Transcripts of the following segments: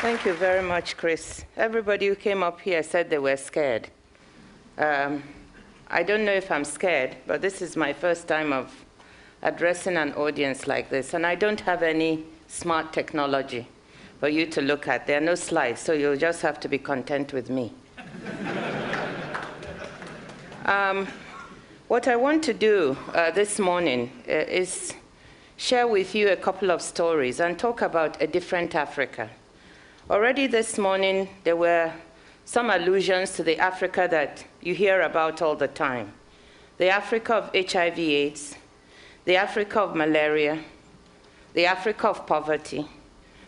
Thank you very much, Chris. Everybody who came up here said they were scared. I don't know if I'm scared, but this is my first time of addressing an audience like this, and I don't have any smart technology for you to look at. There are no slides, so you'll just have to be content with me. What I want to do this morning is share with you a couple of stories and talk about a different Africa. Already this morning, there were some allusions to the Africa that you hear about all the time. The Africa of HIV/AIDS, the Africa of malaria, the Africa of poverty,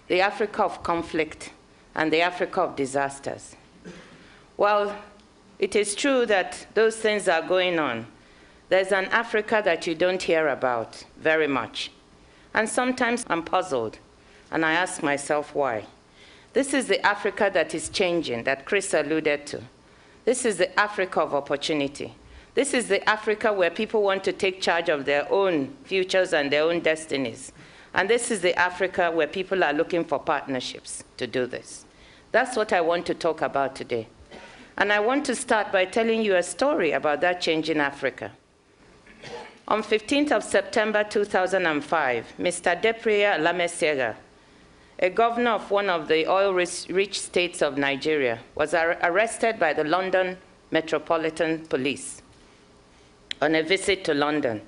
the Africa of conflict, and the Africa of disasters. Well, it is true that those things are going on. There's an Africa that you don't hear about very much. And sometimes I'm puzzled, and I ask myself why. This is the Africa that is changing, that Chris alluded to. This is the Africa of opportunity. This is the Africa where people want to take charge of their own futures and their own destinies. And this is the Africa where people are looking for partnerships to do this. That's what I want to talk about today. And I want to start by telling you a story about that change in Africa. On 15th of September 2005, Mr. Depriya Lamesega, a governor of one of the oil-rich states of Nigeria, was arrested by the London Metropolitan Police on a visit to London.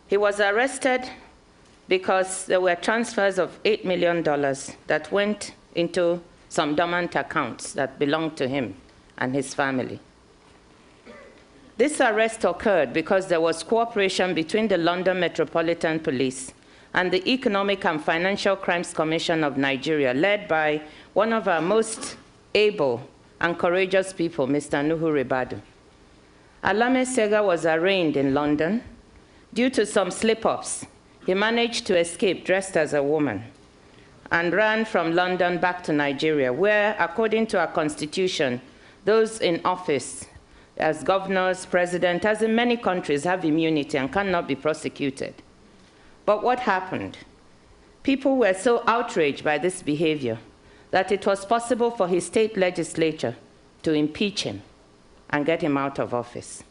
He was arrested because there were transfers of $8 million that went into some dormant accounts that belonged to him and his family. This arrest occurred because there was cooperation between the London Metropolitan Police and the Economic and Financial Crimes Commission of Nigeria, led by one of our most able and courageous people, Mr. Nuhu Ribadu. Alamesega was arraigned in London. Due to some slip-ups, he managed to escape dressed as a woman and ran from London back to Nigeria, where, according to our constitution, those in office as governors, president, as in many countries, have immunity and cannot be prosecuted. But what happened? People were so outraged by this behavior that it was possible for his state legislature to impeach him and get him out of office.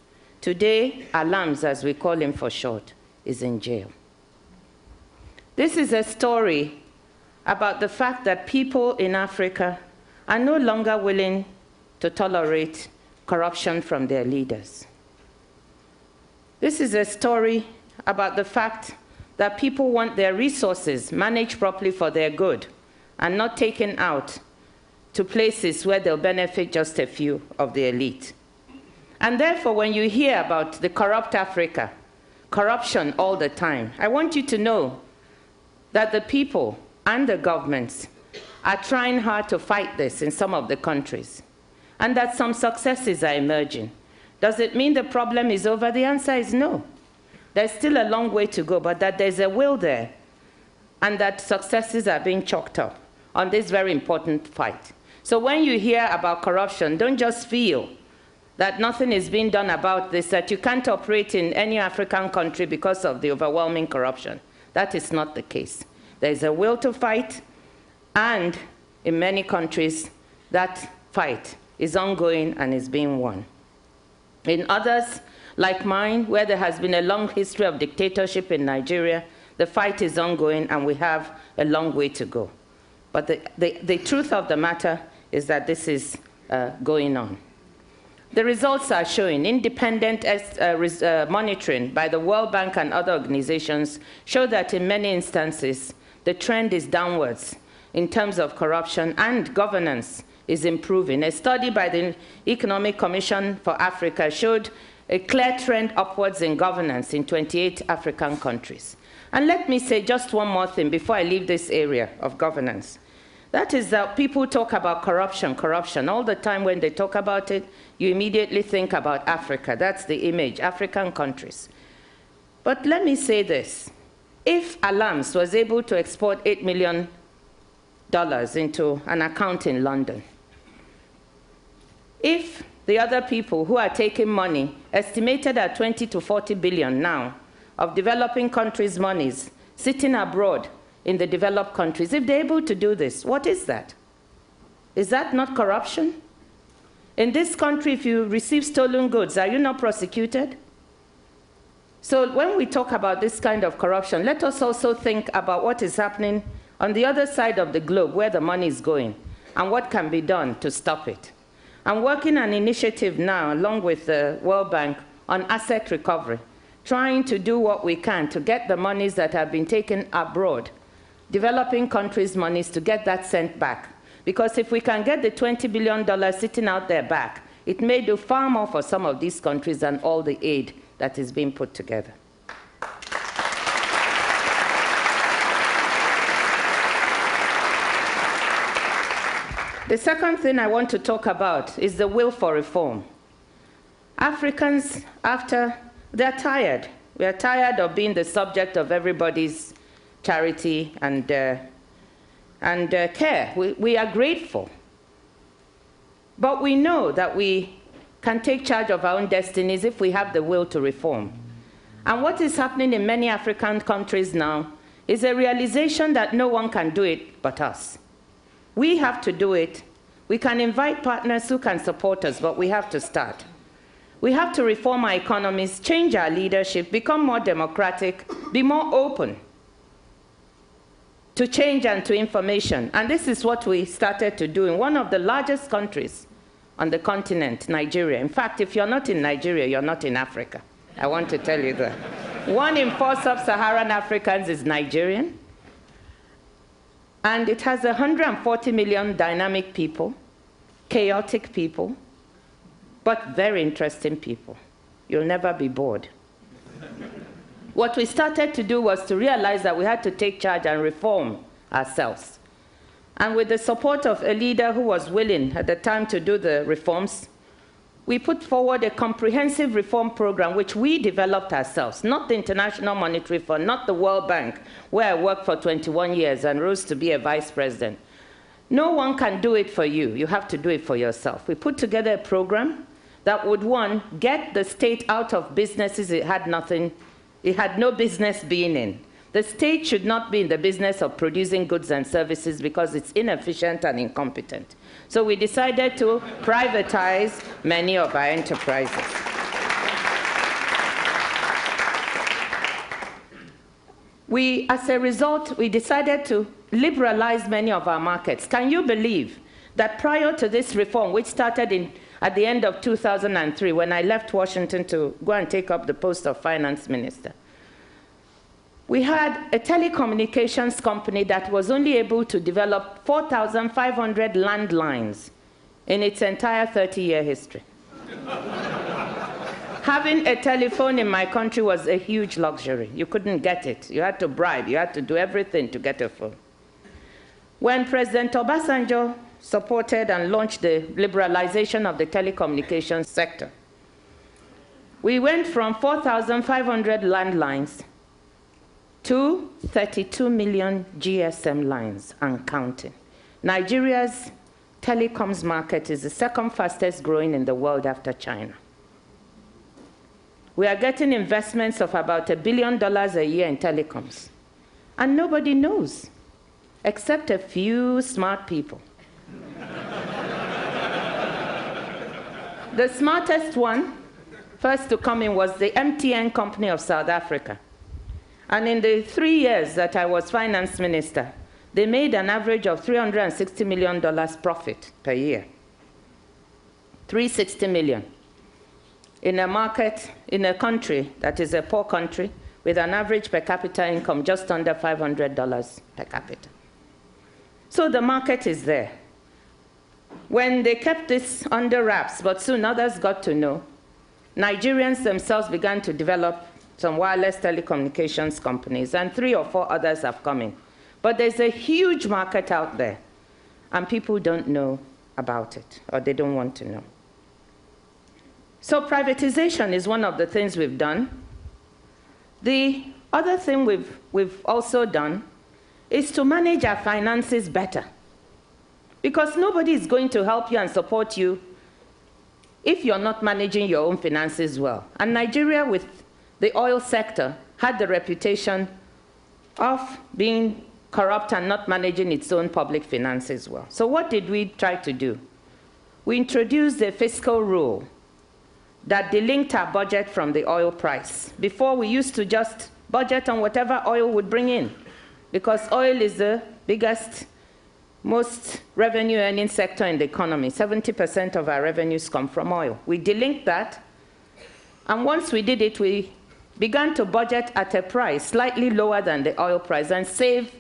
Today, Alams, as we call him for short, is in jail. This is a story about the fact that people in Africa are no longer willing to tolerate corruption from their leaders. This is a story about the fact that people want their resources managed properly for their good and not taken out to places where they'll benefit just a few of the elite. And therefore, when you hear about the corrupt Africa, corruption all the time, I want you to know that the people and the governments are trying hard to fight this in some of the countries, and that some successes are emerging. Does it mean the problem is over? The answer is no. There's still a long way to go, but that there's a will there, and that successes are being chalked up on this very important fight. So when you hear about corruption, don't just feel that nothing is being done about this, that you can't operate in any African country because of the overwhelming corruption. That is not the case. There's a will to fight, and in many countries, that fight is ongoing and is being won. In others, like mine, where there has been a long history of dictatorship in Nigeria, the fight is ongoing and we have a long way to go. But the truth of the matter is that this is going on. The results are showing. Independent monitoring by the World Bank and other organizations show that in many instances, the trend is downwards in terms of corruption, and governance is improving. A study by the Economic Commission for Africa showed a clear trend upwards in governance in 28 African countries. And let me say just one more thing before I leave this area of governance. That is that people talk about corruption, corruption. All the time when they talk about it, you immediately think about Africa. That's the image, African countries. But let me say this. If Alams was able to export $8 million into an account in London, if the other people who are taking money, estimated at 20 to 40 billion now, of developing countries' monies, sitting abroad in the developed countries, if they're able to do this, what is that? Is that not corruption? In this country, if you receive stolen goods, are you not prosecuted? So when we talk about this kind of corruption, let us also think about what is happening on the other side of the globe, where the money is going, and what can be done to stop it. I'm working on an initiative now, along with the World Bank, on asset recovery, trying to do what we can to get the monies that have been taken abroad, developing countries' monies, to get that sent back. Because if we can get the $20 billion sitting out there back, it may do far more for some of these countries than all the aid that is being put together. The second thing I want to talk about is the will for reform. Africans, they're tired. We are tired of being the subject of everybody's charity and care. We are grateful. But we know that we can take charge of our own destinies if we have the will to reform. And what is happening in many African countries now is a realization that no one can do it but us. We have to do it. We can invite partners who can support us, but we have to start. We have to reform our economies, change our leadership, become more democratic, be more open to change and to information. And this is what we started to do in one of the largest countries on the continent, Nigeria. In fact, if you're not in Nigeria, you're not in Africa. I want to tell you that. 1 in 4 sub-Saharan Africans is Nigerian. And it has 140 million dynamic people, chaotic people, but very interesting people. You'll never be bored. What we started to do was to realize that we had to take charge and reform ourselves. And with the support of a leader who was willing at the time to do the reforms, we put forward a comprehensive reform program which we developed ourselves, not the International Monetary Fund, not the World Bank, where I worked for 21 years and rose to be a vice president. No one can do it for you. You have to do it for yourself. We put together a program that would, one, get the state out of businesses it had no business being in. The state should not be in the business of producing goods and services because it's inefficient and incompetent. So we decided to privatize many of our enterprises. As a result, we decided to liberalize many of our markets. Can you believe that prior to this reform, which started at the end of 2003, when I left Washington to go and take up the post of finance minister, we had a telecommunications company that was only able to develop 4,500 landlines in its entire 30-year history. Having a telephone in my country was a huge luxury. You couldn't get it. You had to bribe. You had to do everything to get a phone. When President Obasanjo supported and launched the liberalization of the telecommunications sector, we went from 4,500 landlines to 32 million GSM lines and counting. Nigeria's telecoms market is the second fastest growing in the world after China. We are getting investments of about $1 billion a year in telecoms. And nobody knows, except a few smart people. The smartest one, first to come in, was the MTN company of South Africa. And in the 3 years that I was finance minister, they made an average of $360 million profit per year. $360 million. In a market, in a country that is a poor country, with an average per capita income just under $500 per capita. So the market is there. When they kept this under wraps, but soon others got to know, Nigerians themselves began to develop some wireless telecommunications companies, and 3 or 4 others have come in. But there's a huge market out there, and people don't know about it, or they don't want to know. So privatization is one of the things we've done. The Other thing we've also done is to manage our finances better. Because nobody is going to help you and support you if you're not managing your own finances well. And Nigeria, with the oil sector, had the reputation of being corrupt and not managing its own public finances well. So what did we try to do? We introduced a fiscal rule that delinked our budget from the oil price. Before, we used to just budget on whatever oil would bring in, because oil is the biggest, most revenue-earning sector in the economy. 70% of our revenues come from oil. We delinked that, and once we did it, we began to budget at a price slightly lower than the oil price and save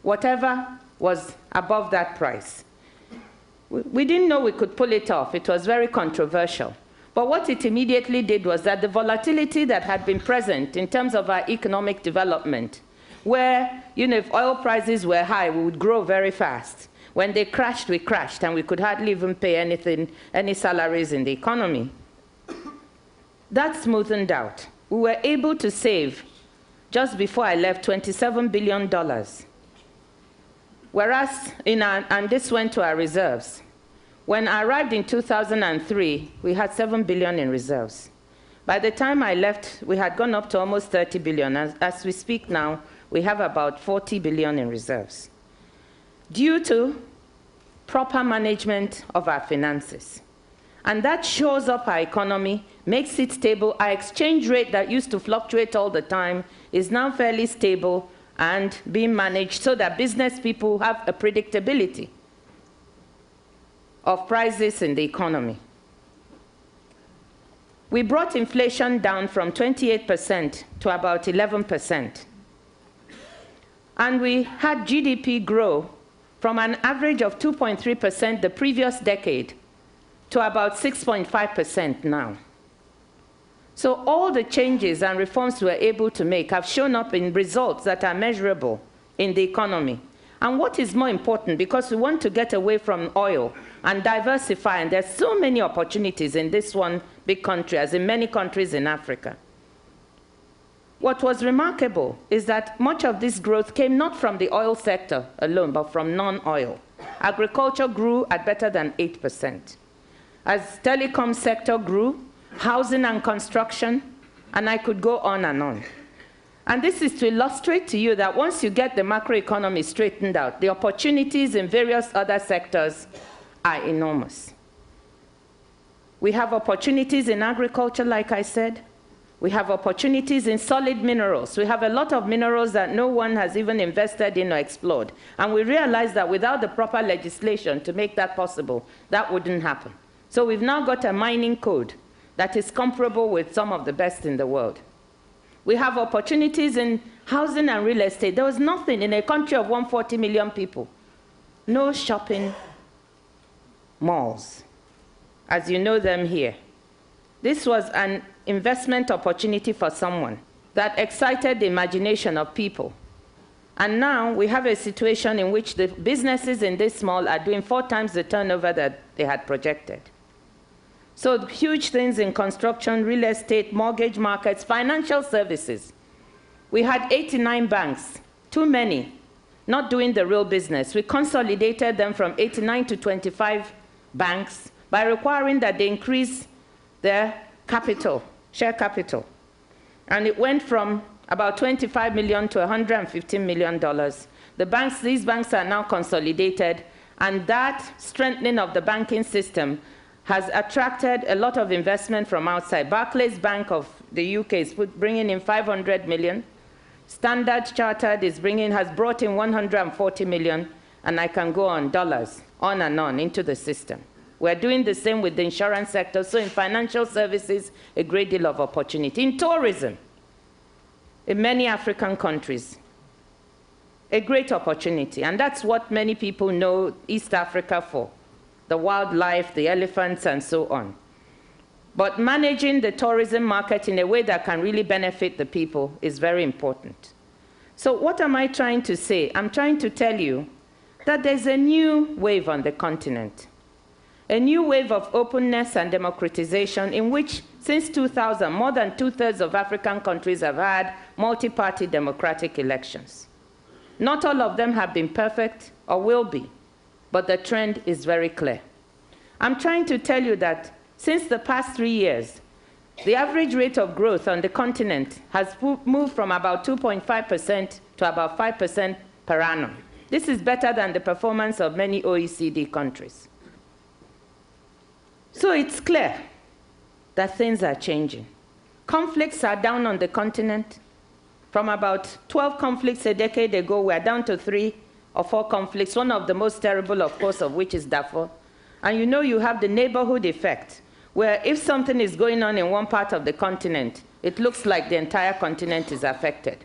whatever was above that price. We didn't know we could pull it off. It was very controversial. But what it immediately did was that the volatility that had been present in terms of our economic development, where, if oil prices were high, we would grow very fast. When they crashed, we crashed, and we could hardly even pay any salaries in the economy. That smoothened out. We were able to save, just before I left, $27 billion. Whereas, and this went to our reserves. When I arrived in 2003, we had $7 billion in reserves. By the time I left, we had gone up to almost $30 billion. As we speak now, we have about $40 billion in reserves, due to proper management of our finances. And that shores up our economy, makes it stable. Our exchange rate that used to fluctuate all the time is now fairly stable and being managed so that business people have a predictability of prices in the economy. We brought inflation down from 28% to about 11%. And we had GDP grow from an average of 2.3% the previous decade to about 6.5% now. So all the changes and reforms we were able to make have shown up in results that are measurable in the economy. And what is more important, because we want to get away from oil and diversify, and there's so many opportunities in this one big country, as in many countries in Africa. What was remarkable is that much of this growth came not from the oil sector alone, but from non-oil. Agriculture grew at better than 8%. As telecom sector grew, housing and construction, and I could go on and on. And this is to illustrate to you that once you get the macroeconomy straightened out, the opportunities in various other sectors are enormous. We have opportunities in agriculture, like I said. We have opportunities in solid minerals. We have a lot of minerals that no one has even invested in or explored. And we realize that without the proper legislation to make that possible, that wouldn't happen. So we've now got a mining code that is comparable with some of the best in the world. We have opportunities in housing and real estate. There was nothing in a country of 140 million people. No shopping malls, as you know them here. This was an investment opportunity for someone that excited the imagination of people. And now we have a situation in which the businesses in this mall are doing 4 times the turnover that they had projected. So huge things in construction, real estate, mortgage markets, financial services. We had 89 banks, too many, not doing the real business. We consolidated them from 89 to 25 banks by requiring that they increase their capital, share capital. And it went from about $25 million to $115 million. These banks are now consolidated, and that strengthening of the banking system has attracted a lot of investment from outside. Barclays Bank of the UK is bringing in $500 million. Standard Chartered has brought in $140 million, and I can go on, dollars, on and on into the system. We're doing the same with the insurance sector. So in financial services, a great deal of opportunity. In tourism, in many African countries, a great opportunity. And that's what many people know East Africa for. The wildlife, the elephants, and so on. But managing the tourism market in a way that can really benefit the people is very important. So what am I trying to say? I'm trying to tell you that there's a new wave on the continent. a new wave of openness and democratization in which, since 2000, more than 2/3 of African countries have had multi-party democratic elections. Not all of them have been perfect or will be, but the trend is very clear. I'm trying to tell you that since the past 3 years, the average rate of growth on the continent has moved from about 2.5% to about 5% per annum. This is better than the performance of many OECD countries. So it's clear that things are changing. Conflicts are down on the continent. From about 12 conflicts a decade ago, we're down to 3 or 4 conflicts, one of the most terrible, of course, of which is Darfur. And you know you have the neighborhood effect, where if something is going on in one part of the continent, it looks like the entire continent is affected.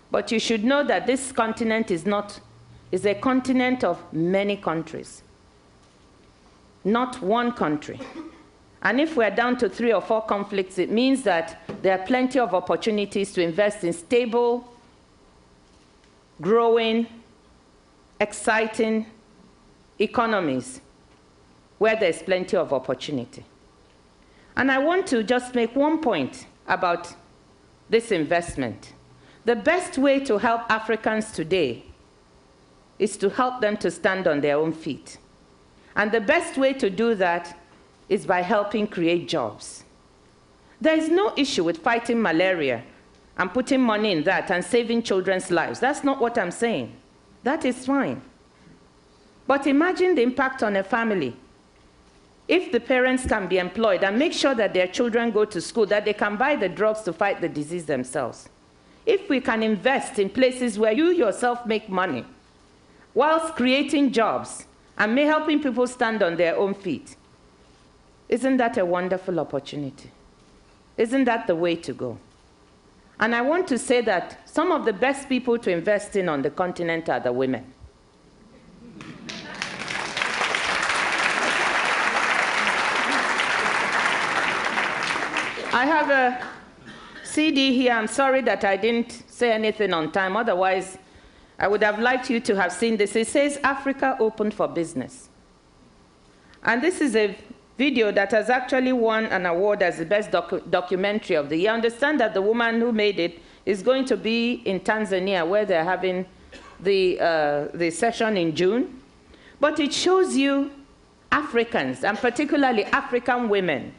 But you should know that this continent is a continent of many countries, not one country. And if we're down to 3 or 4 conflicts, it means that there are plenty of opportunities to invest in stable, growing, exciting economies where there's plenty of opportunity. And I want to just make one point about this investment. The best way to help Africans today is to help them to stand on their own feet. And the best way to do that is by helping create jobs. There is no issue with fighting malaria and putting money in that and saving children's lives. That's not what I'm saying. That is fine. But imagine the impact on a family if the parents can be employed and make sure that their children go to school, that they can buy the drugs to fight the disease themselves. If we can invest in places where you yourself make money, whilst creating jobs and helping people stand on their own feet, isn't that a wonderful opportunity? Isn't that the way to go? And I want to say that some of the best people to invest in on the continent are the women. I have a CD here. I'm sorry that I didn't say anything on time. Otherwise, I would have liked you to have seen this. It says, Africa Open for Business. And this is a video that has actually won an award as the best documentary of the year. I understand that the woman who made it is going to be in Tanzania, where they're having the session in June. But it shows you Africans, and particularly African women,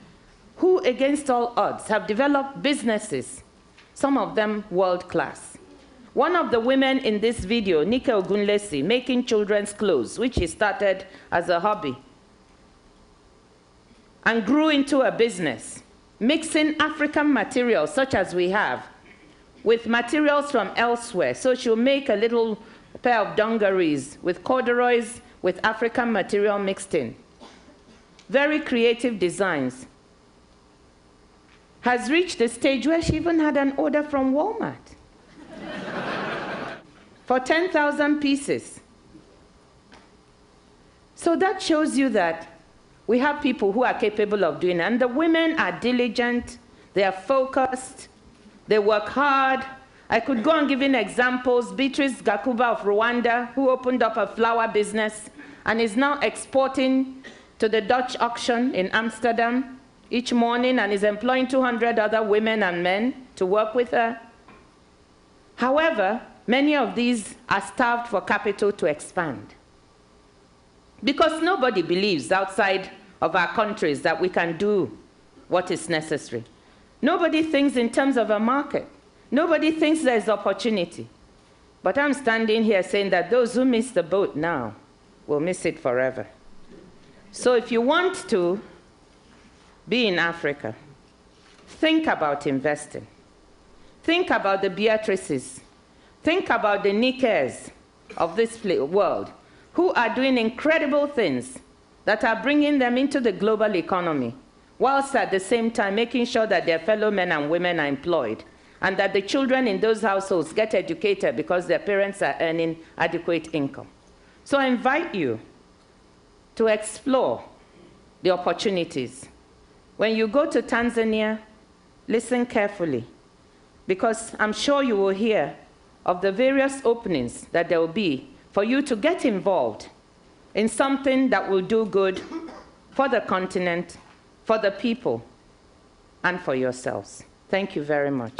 who, against all odds, have developed businesses, some of them world-class. One of the women in this video, Nike Ogunlesi, making children's clothes, which she started as a hobby, and grew into a business, mixing African materials, such as we have, with materials from elsewhere. So she'll make a little pair of dungarees with corduroys with African material mixed in. Very creative designs. Has reached the stage where she even had an order from Walmart for 10,000 pieces. So that shows you that we have people who are capable of doing it. And the women are diligent, they are focused, they work hard. I could go on giving examples. Beatrice Gakuba of Rwanda, who opened up a flower business and is now exporting to the Dutch auction in Amsterdam each morning and is employing 200 other women and men to work with her. However, many of these are starved for capital to expand, because nobody believes outside of our countries that we can do what is necessary. Nobody thinks in terms of a market. Nobody thinks there's opportunity. But I'm standing here saying that those who miss the boat now will miss it forever. So if you want to be in Africa, think about investing. Think about the Beatrices. Think about the Nikes of this world, who are doing incredible things that are bringing them into the global economy, whilst at the same time making sure that their fellow men and women are employed, and that the children in those households get educated because their parents are earning adequate income. So I invite you to explore the opportunities. When you go to Tanzania, listen carefully, because I'm sure you will hear of the various openings that there will be for you to get involved in something that will do good for the continent, for the people, and for yourselves. Thank you very much.